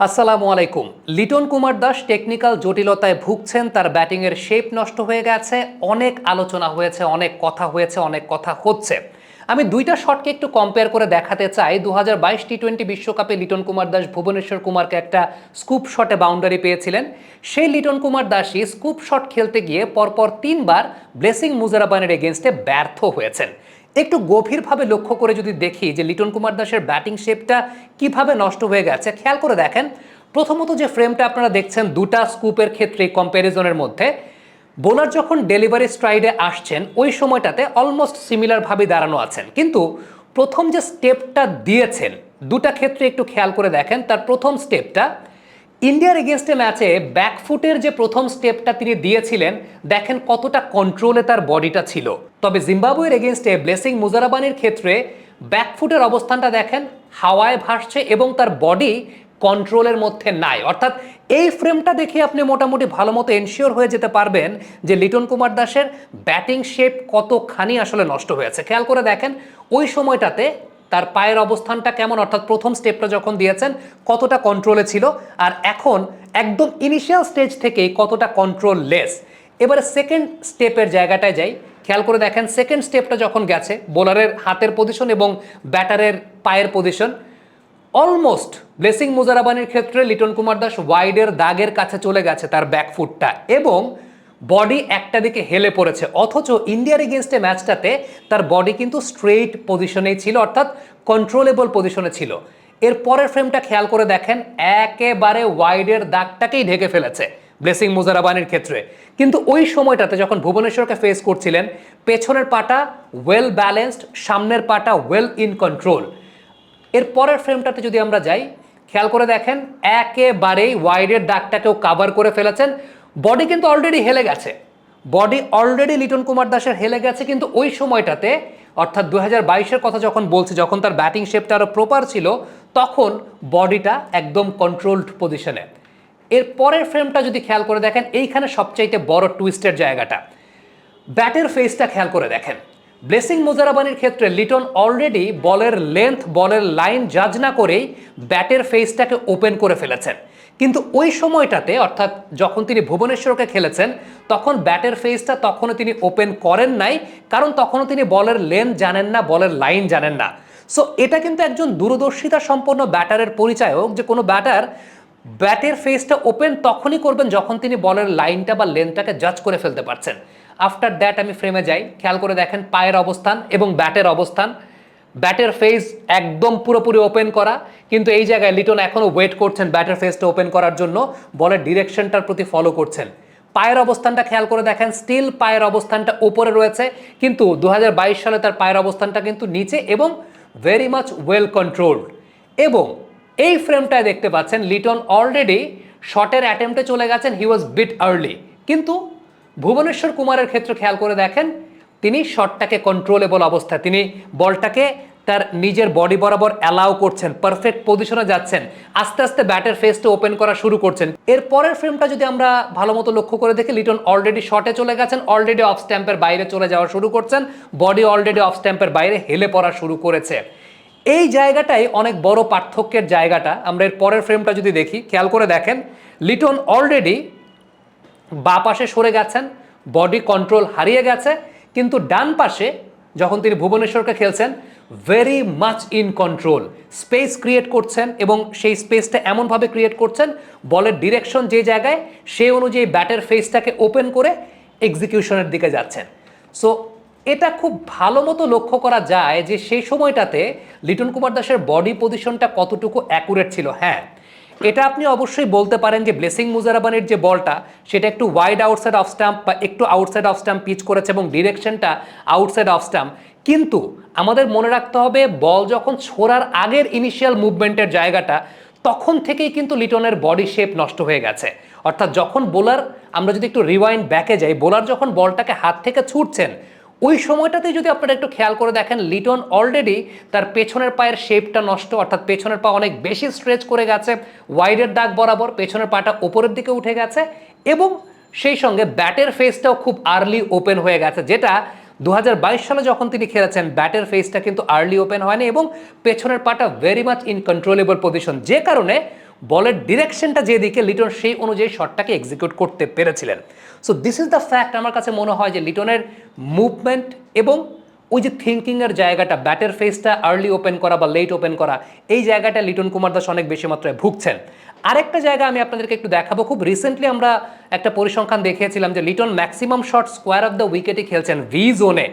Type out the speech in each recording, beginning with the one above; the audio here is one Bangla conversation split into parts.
আসসালামু আলাইকুম। লিটন কুমার দাস টেকনিক্যাল জটিলতায় ভুগছেন, তার ব্যাটিংয়ের শেপ নষ্ট হয়ে গেছে। অনেক আলোচনা হয়েছে, অনেক কথা হয়েছে, অনেক কথা হচ্ছে। আমি দুইটা শটকে একটু কম্পেয়ার করে দেখাতে চাই। 2022 টি-20 বিশ্বকাপে লিটন কুমার দাস ভুবনেশ্বর কুমারকে একটা স্কুপ শটে বাউন্ডারি পেয়েছিলেন। সেই লিটন কুমার দাসই স্কুপ শট খেলতে গিয়ে পরপর 3বার ব্লেসিং মুজারাবানের এগেনস্টে ব্যর্থ হয়েছেন। একটু গভীরভাবে লক্ষ্য করে যদি দেখি যে লিটন কুমার দাসের ব্যাটিং শেপটা কিভাবে নষ্ট হয়ে গেছে, খেয়াল করে দেখেন। প্রথমত যে ফ্রেমটা আপনারা দেখছেন দুটা স্কুপের ক্ষেত্রে কম্প্যারিজনের মধ্যে, বোলার যখন ডেলিভারি স্ট্রাইডে আসছেন ওই সময়টাতে অলমোস্ট সিমিলারভাবে দাঁড়ানো আছেন, কিন্তু প্রথম যে স্টেপটা দিয়েছেন দুটা ক্ষেত্রে একটু খেয়াল করে দেখেন। তার প্রথম স্টেপটা ইন্ডিয়ার এগেনস্টে ম্যাচে ব্যাকফুটের যে প্রথম স্টেপটা তিনি দিয়েছিলেন, দেখেন কতটা কন্ট্রোলে তার বডিটা ছিল। তবে জিম্বাবুয়ের এগেনস্টে ব্লেসিং মুজারাবানির ক্ষেত্রে ব্যাকফুটের অবস্থানটা দেখেন হাওয়ায় ভাসছে এবং তার বডি কন্ট্রোলের মধ্যে নাই। অর্থাৎ এই ফ্রেমটা দেখে আপনি মোটামুটি ভালো মতো এনশিওর হয়ে যেতে পারবেন যে লিটন কুমার দাসের ব্যাটিং শেপ কতখানি আসলে নষ্ট হয়েছে। খেয়াল করে দেখেন ওই সময়টাতে তার পায়ের অবস্থানটা কেমন, অর্থাৎ প্রথম স্টেপটা যখন দিয়েছেন কতটা কন্ট্রোলে ছিল, আর এখন একদম ইনিশিয়াল স্টেজ থেকেই কতটা কন্ট্রোল লেস। এবারে সেকেন্ড স্টেপের জায়গাটায় যাই। খেয়াল করে দেখেন সেকেন্ড স্টেপটা যখন গেছে, বোলারের হাতের পজিশন এবং ব্যাটারের পায়ের পজিশন অলমোস্ট ব্লেসিং মুজারাবানির ক্ষেত্রে লিটন কুমার দাস ওয়াইডের দাগের কাছে চলে গেছে তার ব্যাকফুটটা, এবং বডি একটা দিকে হেলে পড়েছে। অথচ ইন্ডিয়ার এগেনস্টে ম্যাচটাতে তার বডি কিন্তু স্ট্রেইট পজিশনেই ছিল, অর্থাৎ কন্ট্রোলেবল পজিশনে ছিল। এর পরের ফ্রেমটা খেয়াল করে দেখেন, একেবারে ওয়াইডের দাগটাকেই ঢেকে ফেলেছে ব্লেসিং মুজারাবানির ক্ষেত্রে। কিন্তু ওই সময়টাতে যখন ভুবনেশ্বরকে ফেস করছিলেন, পেছনের পাটা ওয়েল ব্যালেন্সড, সামনের পাটা ওয়েল ইন কন্ট্রোল। এর পরের ফ্রেমটাতে যদি আমরা যাই, খেয়াল করে দেখেন একেবারেই ওয়াইডের দাগটাকেও কাভার করে ফেলেছেন। বডি কিন্তু অলরেডি হেলে গেছে, বডি অলরেডি লিটন কুমার দাসের হেলে গেছে, কিন্তু ওই সময়টাতে অর্থাৎ 2022-এর কথা যখন বলছি, যখন তার ব্যাটিং শেপটা আরও প্রপার ছিল, তখন বডিটা একদম কন্ট্রোলড পজিশনে। এর পরের ফ্রেমটা যদি খেয়াল করে দেখেন, এইখানে সবচাইতে বড় টুইস্টের জায়গাটা, ব্যাটের ফেসটা খেয়াল করে দেখেন। ব্লেসিং মুজারাবানির ক্ষেত্রে লিটন অলরেডি বলের লেন্থ, বলের লাইন জাজ না করেই ব্যাটের ফেসটাকে ওপেন করে ফেলেছেন। কিন্তু ওই সময়টাতে অর্থাৎ যখন তিনি ভুবনেশ্বরকে খেলেছেন, তখন ব্যাটের ফেসটা তখনও তিনি ওপেন করেন নাই, কারণ তখনও তিনি বলের লেন্থ জানেন না, বলের লাইন জানেন না। সো এটা কিন্তু একজন দূরদর্শিতা সম্পন্ন ব্যাটারের পরিচায়ক, যে কোনো ব্যাটার ব্যাটের ফেসটা ওপেন তখনই করবেন যখন তিনি বলের লাইনটা বা লেন্থটাকে জাজ করে ফেলতে পারছেন। আফটার দ্যাট আমি ফ্রেমে যাই, খেয়াল করে দেখেন পায়ের অবস্থান এবং ব্যাটের অবস্থান। ব্যাটের ফেস একদম পুরোপুরি ওপেন করা, কিন্তু এই জায়গায় লিটন এখনও ওয়েট করছেন ব্যাটের ফেসটা ওপেন করার জন্য, বলের ডিরেকশনটার প্রতি ফলো করছেন। পায়ের অবস্থানটা খেয়াল করে দেখেন, স্টিল পায়ের অবস্থানটা উপরে রয়েছে, কিন্তু 2022 সালে তার পায়ের অবস্থানটা কিন্তু নিচে এবং ভেরি মাচ ওয়েল কন্ট্রোলড। এবং এই ফ্রেমটায় দেখতে পাচ্ছেন লিটন অলরেডি শটের অ্যাটেম্পটে চলে গেছেন, হি ওয়াজ বিট আর্লি। কিন্তু ভুবনেশ্বর কুমারের ক্ষেত্রে খেয়াল করে দেখেন, তিনি শটটাকে কন্ট্রোলেবল অবস্থায়, তিনি বলটাকে তার নিজের বডি বরাবর অ্যালাউ করছেন, পারফেক্ট পজিশনে যাচ্ছেন, আস্তে আস্তে ব্যাটের ফেসটা ওপেন করা শুরু করছেন। এর পরের ফ্রেমটা যদি আমরা ভালো মতো লক্ষ্য করে দেখি, লিটন অলরেডি শটে চলে গেছেন, অলরেডি অফ স্ট্যাম্পের বাইরে চলে যাওয়া শুরু করছেন, বডি অলরেডি অফ স্ট্যাম্পের বাইরে হেলে পড়া শুরু করেছে। এই জায়গাটাই অনেক বড় পার্থক্যের জায়গাটা। আমরা এর পরের ফ্রেমটা যদি দেখি, খেয়াল করে দেখেন লিটন অলরেডি বাঁ পাশে সরে গেছেন, বডি কন্ট্রোল হারিয়ে গেছে, কিন্তু ডান পাশে যখন তিনি ভুবনেশ্বরকে খেলছেন very much in control, space create করছেন, এবং সেই স্পেসটা এমনভাবে ক্রিয়েট করছেন বলের ডিরেকশন যে জায়গায়, সেই অনুযায়ী ব্যাটের ফেসটাকে ওপেন করে এক্সিকিউশনের দিকে যাচ্ছেন। সো এটা খুব ভালো মতো লক্ষ্য করা যায় যে সেই সময়টাতে লিটন কুমার দাসের বডি পজিশনটা কতটুকু অ্যাকুরেট ছিল। হ্যাঁ, এটা আপনি অবশ্যই বলতে পারেন যে ব্লেসিং মুজারাবানির যে বলটা, সেটা একটু ওয়াইড আউটসাইড অফ স্টাম্প বা একটু আউটসাইড অফ স্টাম্প পিচ করেছে এবং ডিরেকশনটা আউটসাইড অফ স্টাম্প, কিন্তু আমাদের মনে রাখতে হবে বল যখন ছোড়ার আগের ইনিশিয়াল মুভমেন্টের জায়গাটা, তখন থেকেই কিন্তু লিটনের বডি শেপ নষ্ট হয়ে গেছে। অর্থাৎ যখন বোলার, আমরা যদি একটু রিওয়াইন্ড ব্যাকে যাই, বোলার যখন বলটাকে হাত থেকে ছুটছেন ওই সময়টাতে যদি আপনারা একটু খেয়াল করে দেখেন, লিটন অলরেডি তার পেছনের পায়ের শেপটা নষ্ট, অর্থাৎ পেছনের পা অনেক বেশি স্ট্রেচ করে গেছে ওয়াইডের দাগ বরাবর, পেছনের পাটা ওপরের দিকে উঠে গেছে, এবং সেই সঙ্গে ব্যাটের ফেসটাও খুব আর্লি ওপেন হয়ে গেছে, যেটা 2022 সালে যখন তিনি খেলেছেন ব্যাটের ফেসটা কিন্তু আর্লি ওপেন হয়নি এবং পেছনের পাটা very much in controllable position, যে কারণে বলের ডিরেকশনটা যেদিকে লিটন সেই অনুযায়ী শটটাকে এক্সিকিউট করতে পেরেছিলেন। So this is the fact. আমার কাছে মনে হয় যে লিটনের মুভমেন্ট এবং ওই যে থিঙ্কিংয়ের জায়গাটা, ব্যাটের ফেসটা আর্লি ওপেন করা বা লেট ওপেন করা, এই জায়গাটা লিটন কুমার দাস অনেক বেশি মাত্রায় ভুগছেন। আরেকটা জায়গা আমি আপনাদেরকে একটু দেখাবো। খুব রিসেন্টলি আমরা একটা পরিসংখ্যান দেখিয়েছিলাম যে Liton maximum shot square of the উইকেটে খেলছেন ভি জোনে।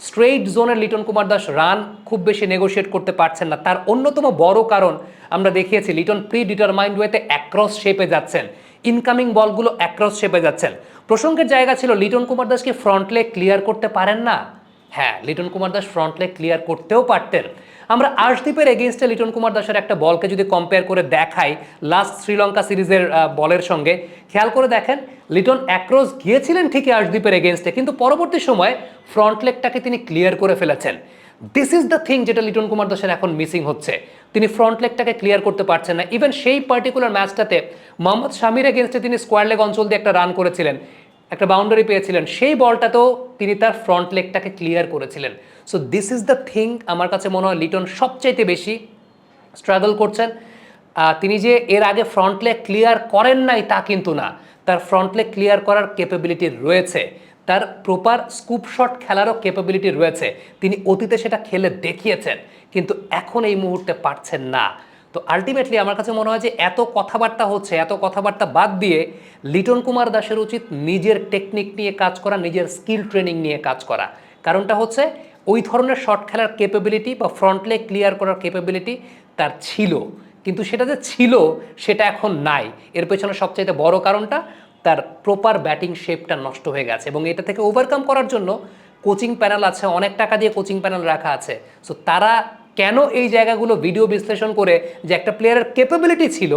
স্ট্রেইট জোনের লিটন কুমার দাস রান খুব বেশি নেগোশিয়েট করতে পারছেন না। তার অন্যতম বড় কারণ আমরা দেখিয়েছি, লিটন প্রি ডিটারমাইন্ড ওয়েতে অ্যাক্রস শেপে যাচ্ছেন, ইনকামিং বলগুলো অ্যাক্রস শেপে যাচ্ছেন। প্রসঙ্গের জায়গা ছিল লিটন কুমার দাসকে ফ্রন্ট লেগ ক্লিয়ার করতে পারেন না? হ্যাঁ, Liton Kumar Das front leg clear করতেও পারতেন। আমরা আর্শদীপের এগেইনস্টে লিটন কুমার দাসের একটা বলকে যদি কম্পেয়ার করে দেখাই লাস্ট শ্রীলঙ্কা সিরিজের বলের সঙ্গে, খেয়াল করে দেখেন লিটন অ্যাক্রস গিয়েছিলেন ঠিকই আর্শদীপের এগেইনস্টে, কিন্তু পরবর্তী সময় ফ্রন্ট লেগটাকে তিনি ক্লিয়ার করে ফেলেছেন। দিস ইজ দ্য থিং যেটা লিটন কুমার দাসের এখন মিসিং হচ্ছে। তিনি ফ্রন্ট লেগটাকে ক্লিয়ার করতে পারছেন না। ইভেন সেই পার্টিকুলার ম্যাচটাতে মোহাম্মদ শামির এগেইনস্টে তিনি স্কোয়ার লেগ অঞ্চল দিয়ে একটা রান করেছিলেন, একটা বাউন্ডারি পেয়েছিলেন, সেই বলটাতেও তিনি তার ফ্রন্ট লেগটাকে ক্লিয়ার করেছিলেন। So this is the thing. আমার কাছে মনে হয় লিটন সবচাইতে বেশি স্ট্রাগল করছেন। তিনি যে এর আগে ফ্রন্ট লেগ ক্লিয়ার করেন নাই তা কিন্তু না, তার ফ্রন্ট লেগ ক্লিয়ার করার ক্যাপাবিলিটি রয়েছে, তার প্রপার স্কুপ শট খেলারও ক্যাপাবিলিটি রয়েছে। তিনি অতীতে সেটা খেলে দেখিয়েছেন, কিন্তু এখন এই মুহূর্তে পারছেন না। তো আলটিমেটলি আমার কাছে মনে হয় যে এত কথাবার্তা হচ্ছে, এত কথাবার্তা বাদ দিয়ে লিটন কুমার দাসের উচিত নিজের টেকনিক নিয়ে কাজ করা, নিজের স্কিল ট্রেনিং নিয়ে কাজ করা। কারণটা হচ্ছে ওই ধরনের শট খেলার ক্যাপাবিলিটি বা ফ্রন্ট লেগ ক্লিয়ার করার ক্যাপাবিলিটি তার ছিল, কিন্তু সেটা যে ছিল সেটা এখন নাই। এর পেছনে সবচাইতে বড় কারণটা তার প্রপার ব্যাটিং শেপটা নষ্ট হয়ে গেছে, এবং এটা থেকে ওভারকাম করার জন্য কোচিং প্যানেল আছে, অনেক টাকা দিয়ে কোচিং প্যানেল রাখা আছে। সো তারা কেন এই জায়গাগুলো ভিডিও বিশ্লেষণ করে যে একটা প্লেয়ারের ক্যাপাবিলিটি ছিল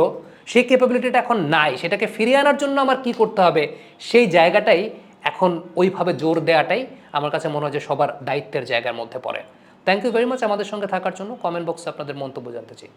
সেই ক্যাপাবিলিটিটা এখন নাই, সেটাকে ফিরিয়ে আনার জন্য আমার কি করতে হবে, সেই জায়গাটাই এখন ওইভাবে জোর দেওয়াটাই আমার কাছে মনে হয় যে সবার দায়িত্বের জায়গার মধ্যে পড়ে। থ্যাংক ইউ ভেরি মাচ আমাদের সঙ্গে থাকার জন্য। কমেন্ট বক্সে আপনাদের মন্তব্য জানতে চাই।